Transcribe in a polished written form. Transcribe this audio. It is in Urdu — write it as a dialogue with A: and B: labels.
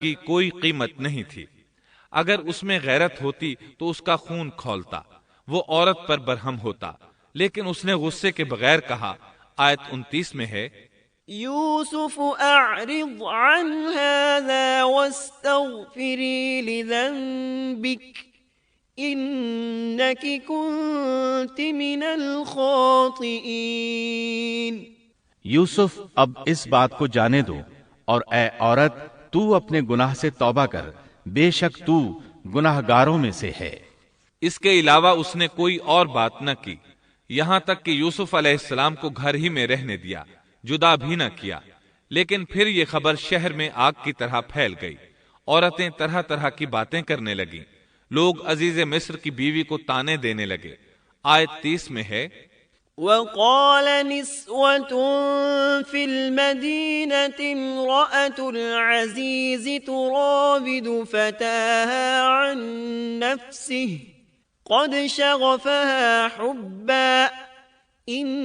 A: کی کوئی قیمت نہیں تھی۔ اگر اس میں غیرت ہوتی تو اس کا خون کھولتا، وہ عورت پر برہم ہوتا، لیکن اس نے غصے کے بغیر کہا۔ آیت 29 میں ہے،
B: یوسف اعرض عن هذا واستغفری لذنبک انک کنت من الخاطئین۔
C: یوسف اب اس بات کو جانے دو، اور اے عورت تو اپنے گناہ سے توبہ کر، بے شک تو گناہ گاروں میں سے ہے۔
A: اس کے علاوہ اس نے کوئی اور بات نہ کی، یہاں تک کہ یوسف علیہ السلام کو گھر ہی میں رہنے دیا، جدا بھی نہ کیا۔ لیکن پھر یہ خبر شہر میں آگ کی طرح پھیل گئی، عورتیں طرح طرح کی باتیں کرنے لگیں، لوگ عزیز مصر کی بیوی کو تانے دینے لگے۔ آیت 30 میں ہے،
B: وقال نسوة في المدينة امرأة العزيز تراود فتاها عن نفسه قد شغفها حبا إن